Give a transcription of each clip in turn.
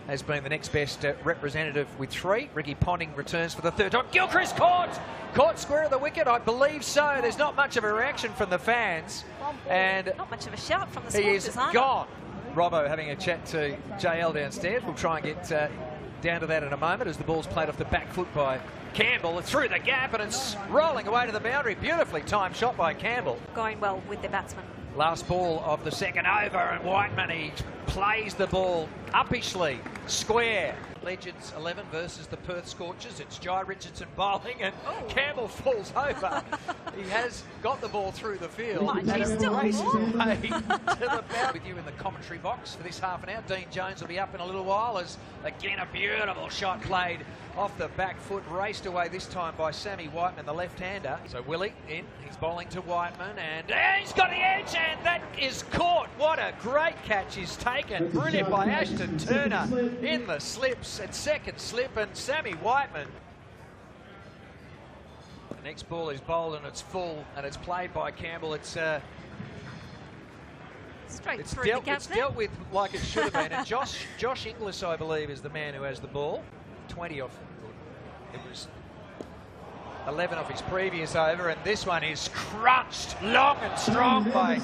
has been the next best representative with 3. Ricky Ponting returns for the 3rd time. Gilchrist caught square of the wicket, I believe so. There's not much of a reaction from the fans. And not much of a shout from the Scorchers. Scorchers, He is gone. Robbo having a chat to JL downstairs. We'll try and get down to that in a moment as the ball's played off the back foot by Campbell. Through the gap and it's rolling away to the boundary. Beautifully timed shot by Campbell. Going well with the batsman. Last ball of the 2nd over, and Whiteman, he plays the ball uppishly, square. Legends 11 versus the Perth Scorchers. It's Jai Richardson bowling, and Campbell falls over. He has got the ball through the field. And it races away to the boundary. With you in the commentary box for this half an hour. Dean Jones will be up in a little while as, again, a beautiful shot played off the back foot, raced away this time by Sammy Whiteman, the left-hander. So Willie in, he's bowling to Whiteman, and he's got the edge, and that is caught. What a great catch is taken. Brilliant by Ashton Turner in the slips, and 2nd slip, and Sammy Whiteman. The next ball is bowled and it's full, and it's played by Campbell. It's straight it's through dealt, the gap it's there. dealt with like it should have been. And Josh Inglis, I believe, is the man who has the ball. 20 off. It was 11 off his previous over, and this one is crunched long and strong by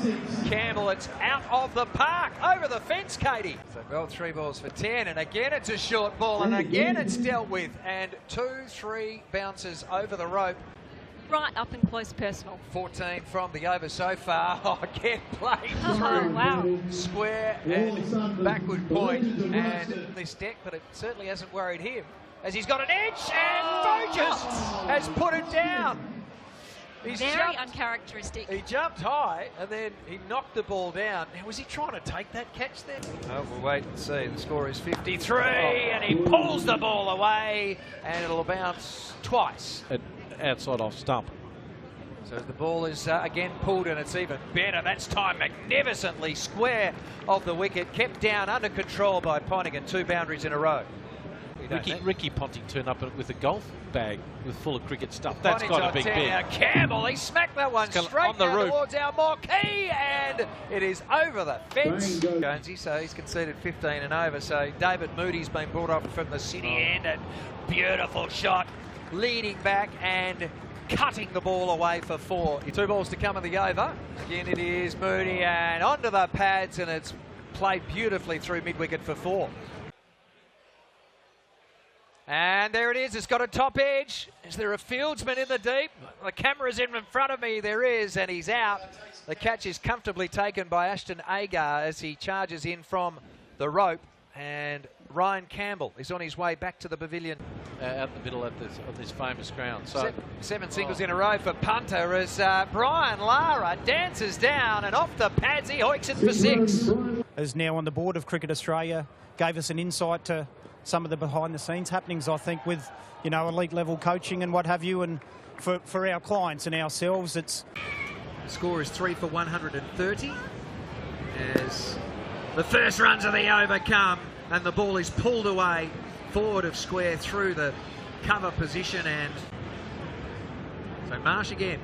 Campbell. It's out of the park, over the fence, Katie. So bowled 3 balls for 10, and again it's a short ball, and again it's dealt with, and 2-3 bounces over the rope. Right up and close personal. 14 from the over so far. Again played through. Oh, wow. Square and backward point, and this deck, but it certainly hasn't worried him, as he's got an edge, and Burgess has put it down. Very uncharacteristic. He jumped high, and then he knocked the ball down. Now, was he trying to take that catch there? Oh, we'll wait and see. The score is 53, and he pulls the ball away, and it'll bounce twice. Outside off stump. So the ball is again pulled, and it's even better. That's timed magnificently square of the wicket, kept down under control by Ponting, and 2 boundaries in a row. Ricky Ponting turned up with a golf bag with full of cricket stuff. That's got a big bit. Now Campbell, he smacked that one straight on the down roof towards our marquee, and it is over the fence. Jonesy, so he's conceded 15 and over. So David Moody's been brought up from the city end, and beautiful shot, leading back and cutting the ball away for 4. 2 balls to come in the over. Again, it is Moody, and onto the pads, and it's played beautifully through mid-wicket for 4. And there it is, it's got a top edge. Is there a fieldsman in the deep? The camera's in front of me, there is, and he's out. The catch is comfortably taken by Ashton Agar as he charges in from the rope, and Ryan Campbell is on his way back to the pavilion. Out in the middle of this famous ground. So 7 singles in a row for punter as Brian Lara dances down, and off the pads he hoiks it for 6. Is now on the board of Cricket Australia, gave us an insight to some of the behind-the-scenes happenings, I think, with, you know, elite-level coaching and what have you, and for our clients and ourselves, it's... The score is 3 for 130 as the first runs of the over come, and the ball is pulled away forward of square through the cover position, and so Marsh again.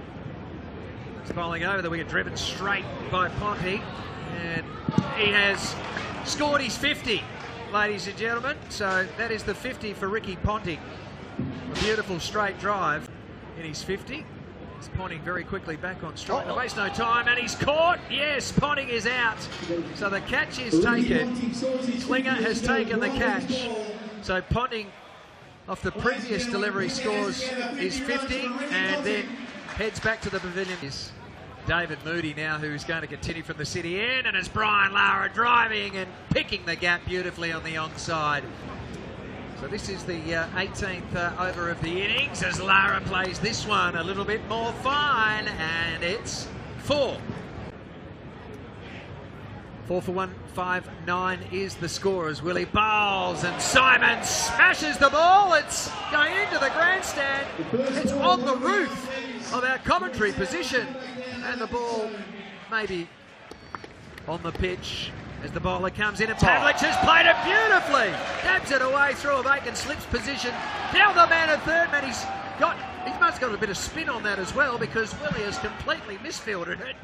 It's bowling over the wicket, driven straight by Ponting, and he has scored his 50. Ladies and gentlemen, so that is the 50 for Ricky Ponting. A beautiful straight drive in his 50. He's Ponting very quickly back on strike. To waste no time, and he's caught. Yes, Ponting is out. So the catch is taken. Klinger has taken the catch. So Ponting, off the previous delivery, scores his 50 and then heads back to the pavilion. David Moody now, who's going to continue from the city end, and it's Brian Lara driving and picking the gap beautifully on the onside. So this is the 18th over of the innings as Lara plays this one a little bit more fine, and it's 4. 4 for 159 is the score as Willie bowls and Simon smashes the ball. It's going into the grandstand. It's on the roof of our commentary position, and the ball maybe on the pitch as the bowler comes in, and Pavlich has played it beautifully. Dabs it away through a vacant slips position. Now the man at third man, he must have got a bit of spin on that as well, because Willie has completely misfielded it.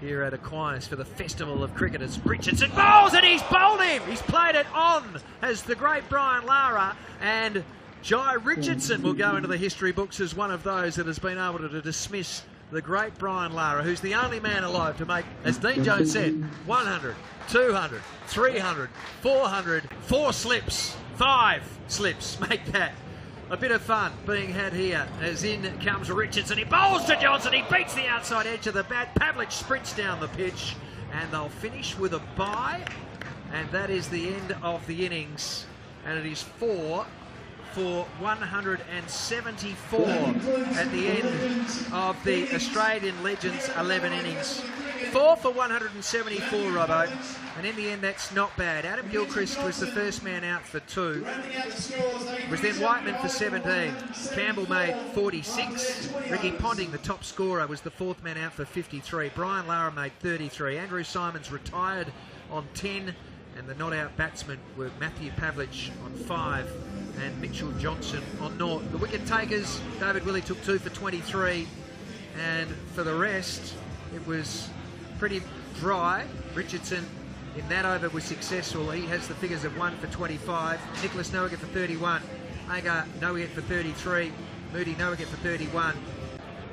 here at Aquinas for the Festival of Cricketers. Richardson bowls and he's bowled him. He's played it on as the great Brian Lara, and Jai Richardson will go into the history books as one of those that has been able to dismiss the great Brian Lara, who's the only man alive to make, as Dean Jones said, 100, 200, 300, 400, 4 slips, 5 slips. Make that a bit of fun being had here, as in comes Richardson. He bowls to Johnson. He beats the outside edge of the bat. Pavlich sprints down the pitch, and they'll finish with a bye. And that is the end of the innings. And it is 4 for 174 at the end of the Australian Legends 11 innings. 4 for 174, Robbo, and in the end that's not bad. Adam Gilchrist was the first man out for 2. It was then Whiteman for 17. Campbell made 46. Ricky Ponting, the top scorer, was the 4th man out for 53. Brian Lara made 33. Andrew Simons retired on 10, and the not-out batsmen were Matthew Pavlich on 5 and Mitchell Johnson on 0. The wicket takers, David Willey took 2 for 23, and for the rest it was pretty dry. Richardson in that over was successful. He has the figures of 1 for 25. Nicholas no wicket for 31. Agar no wicket for 33. Moody no wicket for 31.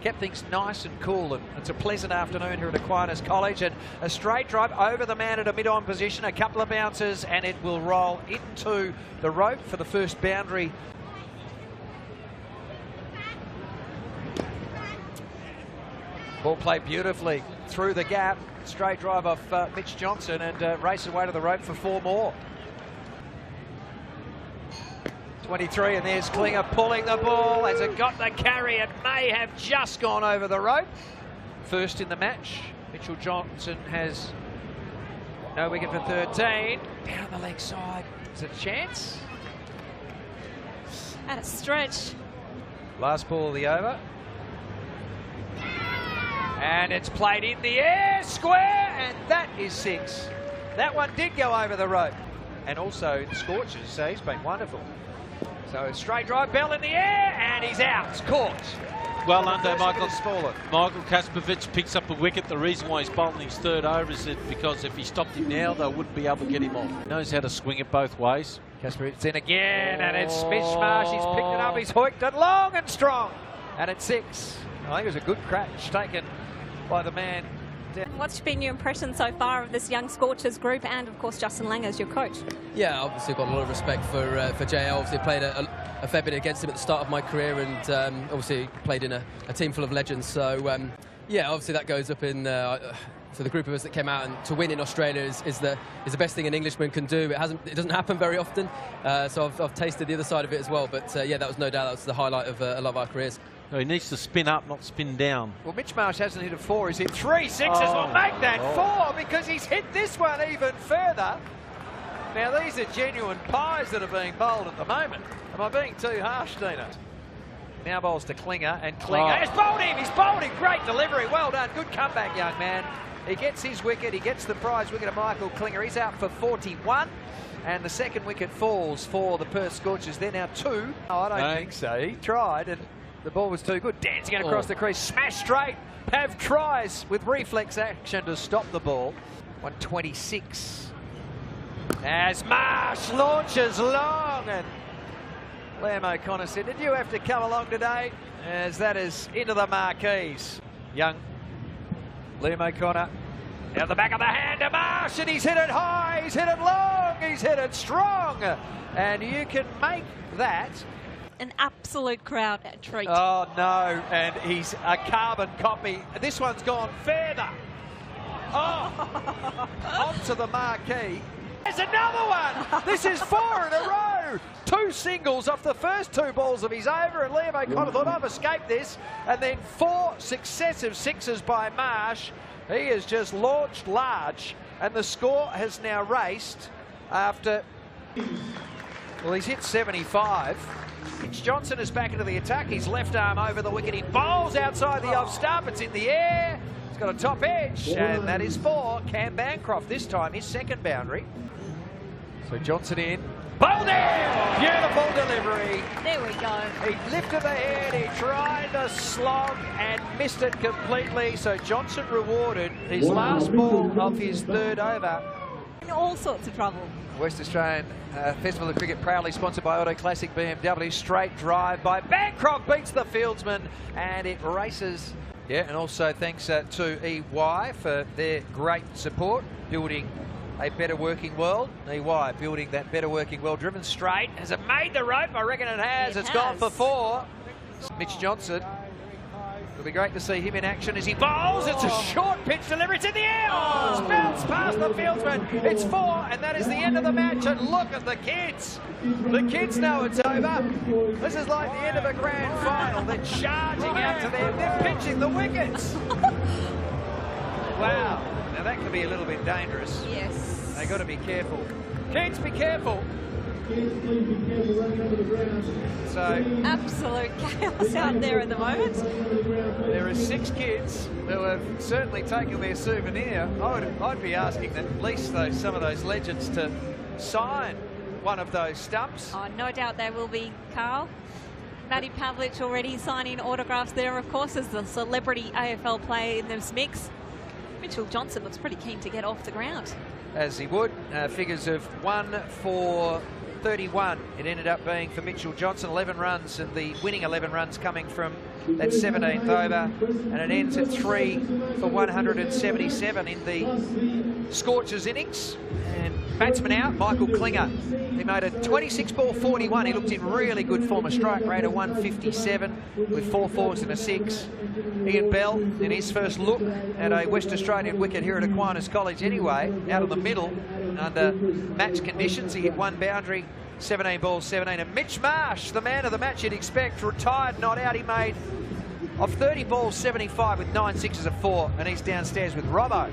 Kept things nice and cool, and it's a pleasant afternoon here at Aquinas College, and a straight drive over the man at a mid-on position, a couple of bounces, and it will roll into the rope for the first boundary. Ball played beautifully through the gap, straight drive off Mitch Johnson, and race away to the rope for 4 more. 23, and there's Klinger pulling the ball. Has it got the carry? It may have just gone over the rope. First in the match. Mitchell Johnson has no wicket for 13. Down the leg side. Is it a chance? At a stretch. Last ball of the over. And it's played in the air, square, and that is 6. That one did go over the rope. And also the Scorchers, so he's been wonderful. So straight drive, bell in the air, and he's out. It's caught. Well under Michael Kaspovich picks up a wicket. The reason why he's bowling his 3rd over is that because if he stopped him now, they wouldn't be able to get him off. He knows how to swing it both ways. Kaspovich in again, and it's Mitch Marsh. He's picked it up, he's hooked it long and strong. And it's 6. I think it was a good catch taken by the man. What's been your impression so far of this young Scorchers group, and of course Justin Langer as your coach? Yeah, obviously got a lot of respect for JL. Obviously played a fair bit against him at the start of my career, and obviously played in a team full of legends. So yeah, obviously that goes up in for the group of us that came out, and to win in Australia is the best thing an Englishman can do. It doesn't happen very often, so I've tasted the other side of it as well. But yeah, that was no doubt that was the highlight of a lot of our careers. No, he needs to spin up, not spin down. Well, Mitch Marsh hasn't hit a 4. He's hit 3 6s. Will make that 4 because he's hit this one even further. Now, these are genuine pies that are being bowled at the moment. Am I being too harsh, Dina? Now bowls to Klinger, and Klinger has bowled him. He's bowled him. Great delivery. Well done. Good comeback, young man. He gets his wicket. He gets the prize wicket of Michael Klinger. He's out for 41. And the second wicket falls for the Perth Scorchers. They're now 2. Oh, I don't think so. He tried, and the ball was too good. Dancing across the crease, smash straight. Pav tries with reflex action to stop the ball. 126. As Marsh launches long, and Liam O'Connor said, "Did you have to come along today?" As that is into the marquees. Young Liam O'Connor down the back of the hand to Marsh, and he's hit it high, he's hit it long, he's hit it strong, and you can make that An absolute crowd treat. Oh no, and he's a carbon copy. This one's gone further. Oh, onto the marquee. There's another one. This is 4 in a row. 2 singles off the first 2 balls of his over, and Liam O'Connor thought, I've escaped this. And then 4 successive 6s by Marsh. He has just launched large, and the score has now raced after, well, he's hit 75. Mitch Johnson is back into the attack. His left arm over the wicket. He bowls outside the off stump. It's in the air. It's got a top edge, and that is for Cam Bancroft. This time his second boundary. So Johnson in. Bowled in! Beautiful delivery. There we go. He lifted the head, he tried the slog and missed it completely. So Johnson rewarded his last ball of his third over. In all sorts of trouble. West Australian Festival of Cricket proudly sponsored by Auto Classic BMW. Straight drive by Bancroft, beats the fieldsman and it races. Yeah, and also thanks to EY for their great support, building a better working world. EY building that better working world. Driven straight. Has it made the rope? I reckon it has. It's gone for 4. Mitch Johnson. It'll be great to see him in action as he bowls. It's a short pitch delivery. It's in the air. It's bounced past the fieldsman. It's 4, and that is the end of the match. And look at the kids. The kids know it's over. This is like the end of a grand final. They're charging out to them. They're pitching the wickets. Wow. Now that could be a little bit dangerous. Yes. They got to be careful. Kids, be careful. So absolute chaos out there at the moment. There are 6 kids who have certainly taken their souvenir. I'd be asking at least some of those legends to sign one of those stumps. Oh, no doubt they will be, Carl. Matty Pavlich already signing autographs there, of course, as the celebrity AFL player in this mix. Mitchell Johnson looks pretty keen to get off the ground. As he would. Figures of 1 for 31. It ended up being for Mitchell Johnson, 11 runs, and the winning 11 runs coming from that 17th over. And it ends at 3 for 177 in the Scorchers innings. And batsman out, Michael Klinger. He made a 26-ball 41. He looked in really good form. A strike rate of 157 with 4 fours and a 6. Ian Bell, in his first look at a West Australian wicket here at Aquinas College anyway, out of the middle under match conditions. He hit 1 boundary, 17 balls, 17. And Mitch Marsh, the man of the match you'd expect, retired, not out. He made of 30 balls, 75 with 9 sixes and 4, and he's downstairs with Robbo.